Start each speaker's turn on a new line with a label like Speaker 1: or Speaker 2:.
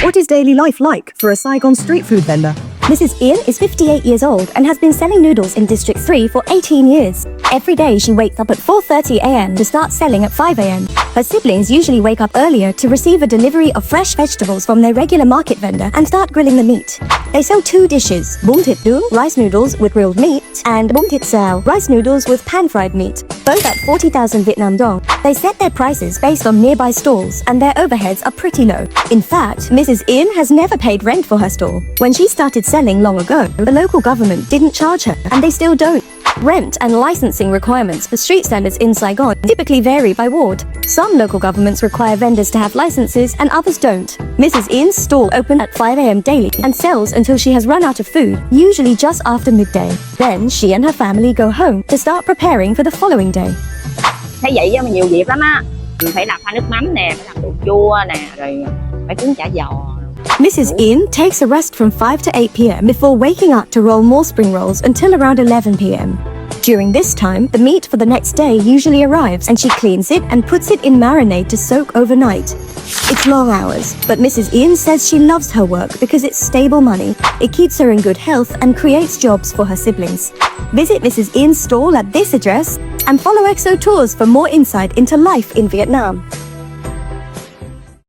Speaker 1: What is daily life like for a Saigon street food vendor?
Speaker 2: Mrs Yến is 58 years old and has been selling noodles in District 3 for 18 years. Every day she wakes up at 4:30 a.m. to start selling at 5 a.m. Her siblings usually wake up earlier to receive a delivery of fresh vegetables from their regular market vendor and start grilling the meat. They sell 2 dishes, bún thịt nướng, rice noodles with grilled meat, and bún thịt xào, rice noodles with pan-fried meat, both at 40,000 Vietnam dong. They set their prices based on nearby stalls and their overheads are pretty low. In fact, Mrs Yến has never paid rent for her stall. When she started selling long ago, the local government didn't charge her, and they still don't. Rent and licensing requirements for street standards in Saigon typically vary by ward. Some local governments require vendors to have licenses and others don't. Mrs Yến stall opens at 5 a.m. daily and sells until she has run out of food, usually just after midday. Then she and her family go home to start preparing for the following day.
Speaker 3: Thấy vậy mà nhiều việc lắm á. Mình phải làm pha nước mắm nè, phải làm đồ chua nè, rồi phải cuốn chả giò.
Speaker 2: Mrs Yến takes a rest from 5 to 8 p.m. before waking up to roll more spring rolls until around 11 p.m. During this time, the meat for the next day usually arrives and she cleans it and puts it in marinade to soak overnight. It's long hours, but Mrs Yến says she loves her work because it's stable money, it keeps her in good health and creates jobs for her siblings. Visit Mrs Yến stall at this address and follow EXO Tours for more insight into life in Vietnam.